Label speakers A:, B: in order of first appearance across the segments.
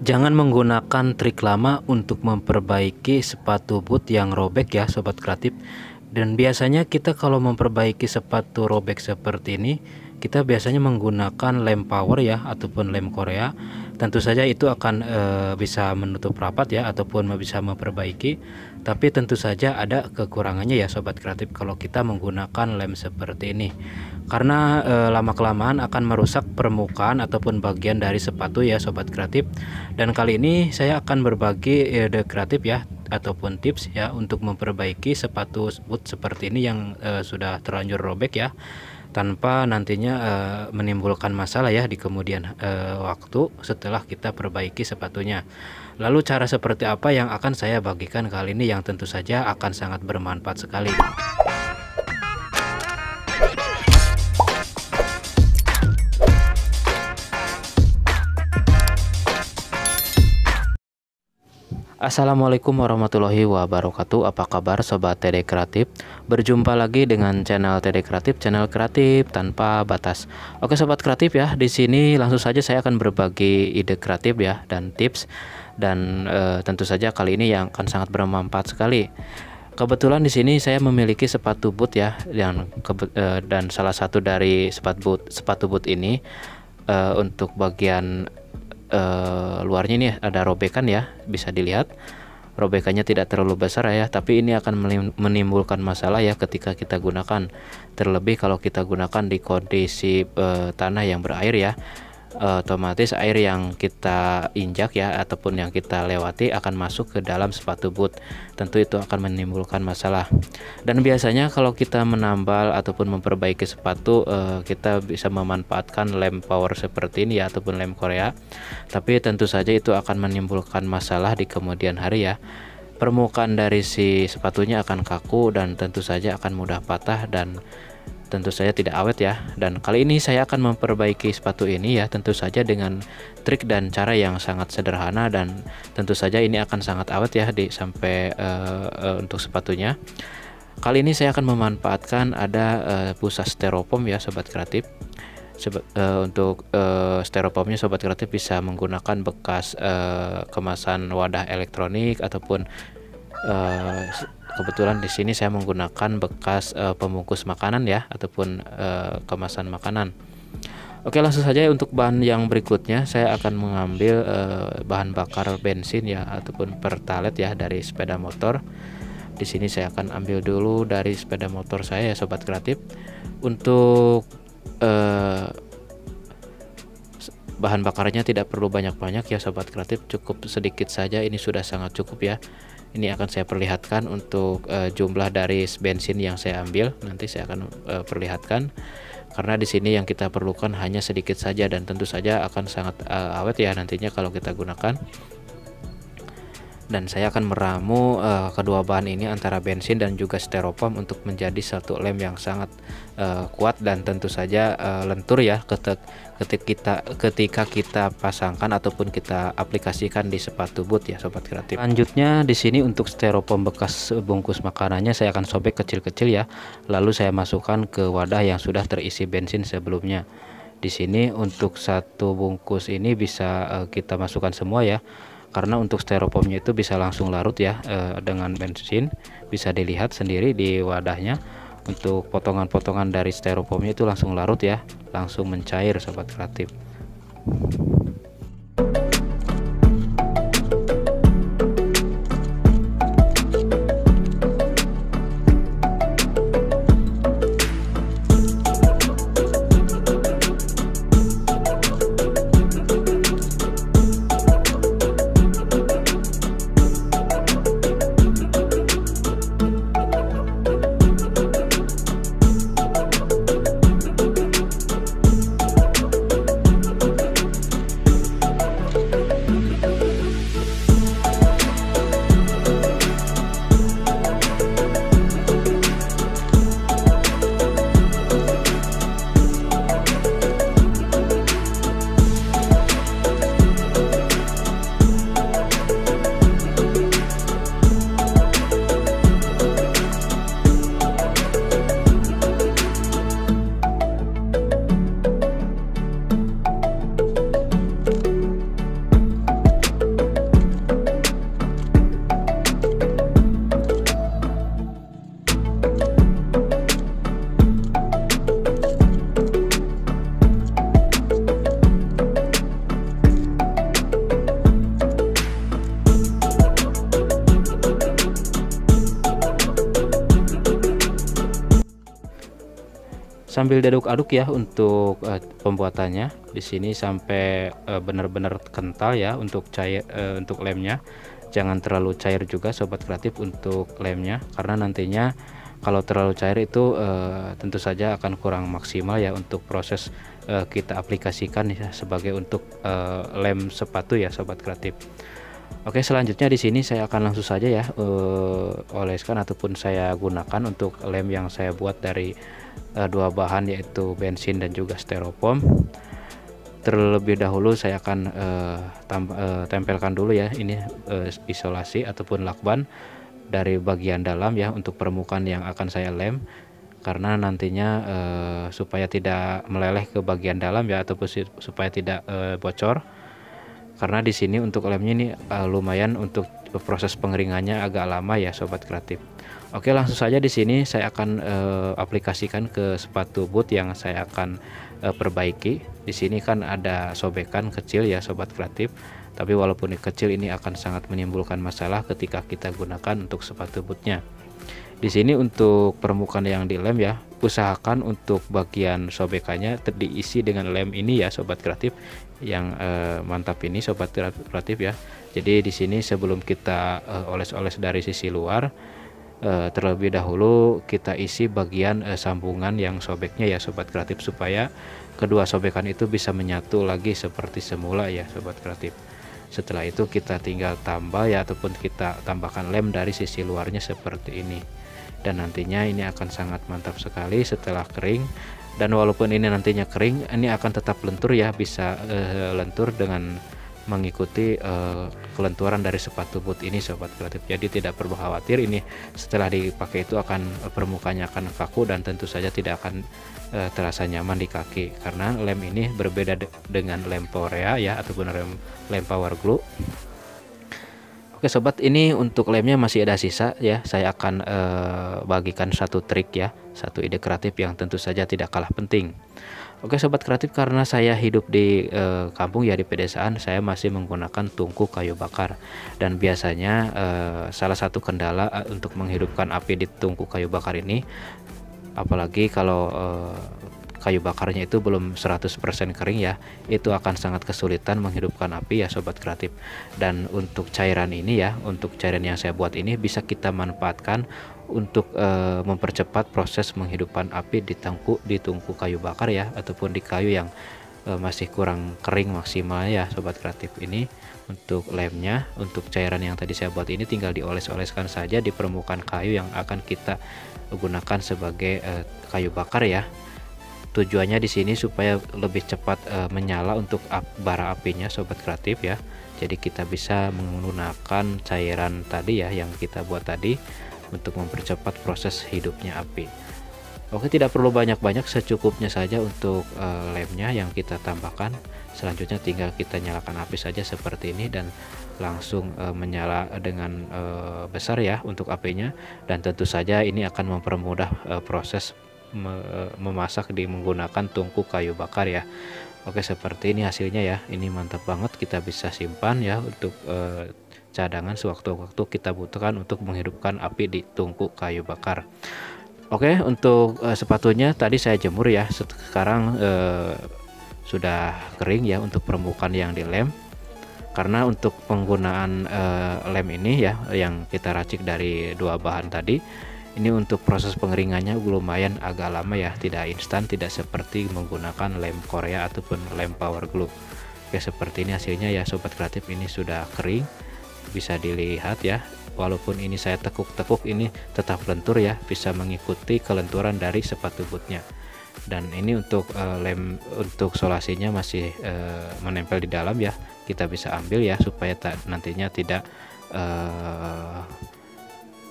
A: Jangan menggunakan trik lama untuk memperbaiki sepatu boot yang robek ya sobat kreatif. Dan biasanya kita kalau memperbaiki sepatu robek seperti ini, kita biasanya menggunakan lem power ya ataupun lem Korea. Tentu saja itu akan bisa menutup rapat ya ataupun bisa memperbaiki. Tapi tentu saja ada kekurangannya ya sobat kreatif kalau kita menggunakan lem seperti ini. Karena lama-kelamaan akan merusak permukaan ataupun bagian dari sepatu ya sobat kreatif. Dan kali ini saya akan berbagi ide kreatif ya ataupun tips ya untuk memperbaiki sepatu boot seperti ini yang sudah terlanjur robek ya, tanpa nantinya menimbulkan masalah ya di kemudian waktu setelah kita perbaiki sepatunya. Lalu cara seperti apa yang akan saya bagikan kali ini yang tentu saja akan sangat bermanfaat sekali. Assalamualaikum warahmatullahi wabarakatuh. Apa kabar sobat TD Kreatif? Berjumpa lagi dengan channel TD Kreatif, channel kreatif tanpa batas. Oke sobat kreatif ya, di sini langsung saja saya akan berbagi ide kreatif ya dan tips, dan tentu saja kali ini yang akan sangat bermanfaat sekali. Kebetulan di sini saya memiliki sepatu boot ya, dan salah satu dari sepatu boot ini untuk bagian luarnya ini ada robekan ya, bisa dilihat robekannya tidak terlalu besar ya, tapi ini akan menimbulkan masalah ya ketika kita gunakan, terlebih kalau kita gunakan di kondisi tanah yang berair ya. Otomatis air yang kita injak ya ataupun yang kita lewati akan masuk ke dalam sepatu boot, tentu itu akan menimbulkan masalah. Dan biasanya kalau kita menambal ataupun memperbaiki sepatu, kita bisa memanfaatkan lem power seperti ini ya ataupun lem Korea, tapi tentu saja itu akan menimbulkan masalah di kemudian hari ya. Permukaan dari si sepatunya akan kaku dan tentu saja akan mudah patah dan tentu saja tidak awet ya. Dan kali ini saya akan memperbaiki sepatu ini ya, tentu saja dengan trik dan cara yang sangat sederhana, dan tentu saja ini akan sangat awet ya sampai untuk sepatunya. Kali ini saya akan memanfaatkan ada busa styrofoam ya sobat kreatif. Untuk styrofoamnya sobat kreatif bisa menggunakan bekas kemasan wadah elektronik ataupun kebetulan di sini saya menggunakan bekas pembungkus makanan ya ataupun kemasan makanan. Oke, langsung saja untuk bahan yang berikutnya saya akan mengambil bahan bakar bensin ya ataupun pertalite ya dari sepeda motor. Di sini saya akan ambil dulu dari sepeda motor saya ya sobat kreatif. Untuk bahan bakarnya tidak perlu banyak-banyak ya sobat kreatif, cukup sedikit saja, ini sudah sangat cukup ya. Ini akan saya perlihatkan untuk jumlah dari bensin yang saya ambil, nanti saya akan perlihatkan, karena di sini yang kita perlukan hanya sedikit saja dan tentu saja akan sangat awet ya nantinya kalau kita gunakan. Dan saya akan meramu kedua bahan ini antara bensin dan juga styrofoam untuk menjadi satu lem yang sangat kuat dan tentu saja lentur ya ketika kita pasangkan ataupun kita aplikasikan di sepatu boot ya sobat kreatif. Lanjutnya di sini untuk styrofoam bekas bungkus makanannya saya akan sobek kecil-kecil ya, lalu saya masukkan ke wadah yang sudah terisi bensin sebelumnya. Di sini untuk satu bungkus ini bisa kita masukkan semua ya, karena untuk styrofoamnya itu bisa langsung larut ya dengan bensin, bisa dilihat sendiri di wadahnya. Untuk potongan-potongan dari styrofoamnya itu langsung larut ya, langsung mencair sobat kreatif. sambil diaduk-aduk ya untuk pembuatannya di sini sampai benar-benar kental ya untuk cair, untuk lemnya. Jangan terlalu cair juga sobat kreatif untuk lemnya, karena nantinya kalau terlalu cair itu tentu saja akan kurang maksimal ya untuk proses kita aplikasikan ya sebagai untuk lem sepatu ya sobat kreatif. Oke, selanjutnya di sini saya akan langsung saja ya oleskan ataupun saya gunakan untuk lem yang saya buat dari dua bahan, yaitu bensin dan juga styrofoam. Terlebih dahulu saya akan tempelkan dulu ya ini isolasi ataupun lakban dari bagian dalam ya untuk permukaan yang akan saya lem, karena nantinya supaya tidak meleleh ke bagian dalam ya, ataupun supaya tidak bocor. Karena di sini untuk lemnya ini lumayan untuk proses pengeringannya agak lama ya sobat kreatif. Oke, langsung saja di sini saya akan aplikasikan ke sepatu boot yang saya akan perbaiki. Di sini kan ada sobekan kecil ya sobat kreatif, tapi walaupun kecil ini akan sangat menimbulkan masalah ketika kita gunakan untuk sepatu bootnya. Di sini untuk permukaan yang dilem ya, usahakan untuk bagian sobekannya diisi dengan lem ini ya sobat kreatif yang mantap ini sobat kreatif ya. Jadi di sini sebelum kita oles-oles dari sisi luar, terlebih dahulu kita isi bagian sambungan yang sobeknya ya sobat kreatif, supaya kedua sobekan itu bisa menyatu lagi seperti semula ya sobat kreatif. Setelah itu kita tinggal tambah ya, ataupun kita tambahkan lem dari sisi luarnya seperti ini. Dan nantinya ini akan sangat mantap sekali setelah kering. Dan walaupun ini nantinya kering, ini akan tetap lentur ya, bisa lentur dengan mengikuti kelenturan dari sepatu boot ini sobat kreatif. Jadi tidak perlu khawatir, ini setelah dipakai itu akan permukaannya akan kaku dan tentu saja tidak akan terasa nyaman di kaki, karena lem ini berbeda dengan lem Porea ya, ataupun lem power glue. Oke sobat, ini untuk lemnya masih ada sisa ya. Saya akan bagikan satu trik ya, satu ide kreatif yang tentu saja tidak kalah penting. Oke sobat kreatif, karena saya hidup di kampung ya, di pedesaan, saya masih menggunakan tungku kayu bakar. Dan biasanya salah satu kendala untuk menghidupkan api di tungku kayu bakar ini, apalagi kalau kayu bakarnya itu belum 100% kering ya, itu akan sangat kesulitan menghidupkan api ya sobat kreatif. Dan untuk cairan ini ya, untuk cairan yang saya buat ini bisa kita manfaatkan untuk mempercepat proses menghidupkan api di tungku kayu bakar ya, ataupun di kayu yang masih kurang kering maksimal ya sobat kreatif. Ini untuk lemnya, untuk cairan yang tadi saya buat ini tinggal dioles-oleskan saja di permukaan kayu yang akan kita gunakan sebagai kayu bakar ya. Tujuannya di sini supaya lebih cepat menyala untuk bara apinya sobat kreatif ya. Jadi kita bisa menggunakan cairan tadi ya yang kita buat tadi untuk mempercepat proses hidupnya api. Oke, tidak perlu banyak-banyak, secukupnya saja untuk lemnya yang kita tambahkan. Selanjutnya tinggal kita nyalakan api saja seperti ini, dan langsung menyala dengan besar ya untuk apinya. Dan tentu saja ini akan mempermudah proses memasak di menggunakan tungku kayu bakar ya. Oke, seperti ini hasilnya ya. Ini mantap banget, kita bisa simpan ya untuk cadangan sewaktu-waktu kita butuhkan untuk menghidupkan api di tungku kayu bakar. Oke, untuk sepatunya tadi saya jemur ya. Sekarang sudah kering ya untuk permukaan yang dilem. Karena untuk penggunaan lem ini ya yang kita racik dari dua bahan tadi, ini untuk proses pengeringannya lumayan agak lama ya, tidak instan, tidak seperti menggunakan lem Korea ataupun lem power glue. Oke, seperti ini hasilnya ya sobat kreatif. Ini sudah kering, bisa dilihat ya. Walaupun ini saya tekuk-tekuk, ini tetap lentur ya, bisa mengikuti kelenturan dari sepatu bootnya. Dan ini untuk lem, untuk solasinya masih menempel di dalam ya, kita bisa ambil ya supaya nantinya tidak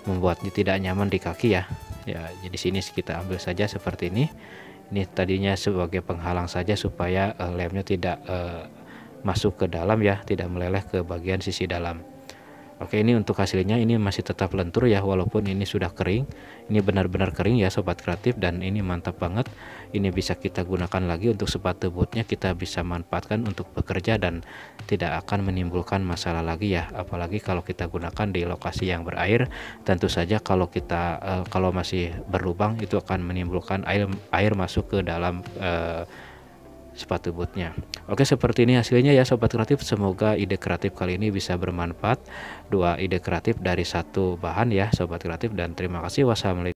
A: membuatnya tidak nyaman di kaki ya. Ya, jadi sini kita ambil saja seperti ini. Ini tadinya sebagai penghalang saja supaya lemnya tidak masuk ke dalam ya, tidak meleleh ke bagian sisi dalam. Oke, ini untuk hasilnya ini masih tetap lentur ya, walaupun ini sudah kering. Ini benar-benar kering ya sobat kreatif, dan ini mantap banget. Ini bisa kita gunakan lagi untuk sepatu bootnya, kita bisa manfaatkan untuk bekerja dan tidak akan menimbulkan masalah lagi ya. Apalagi kalau kita gunakan di lokasi yang berair, tentu saja kalau kita kalau masih berlubang itu akan menimbulkan air masuk ke dalam sepatu bootnya. Oke, seperti ini hasilnya ya sobat kreatif. Semoga ide kreatif kali ini bisa bermanfaat. Dua ide kreatif dari satu bahan ya sobat kreatif, dan terima kasih. Wassalamualaikum.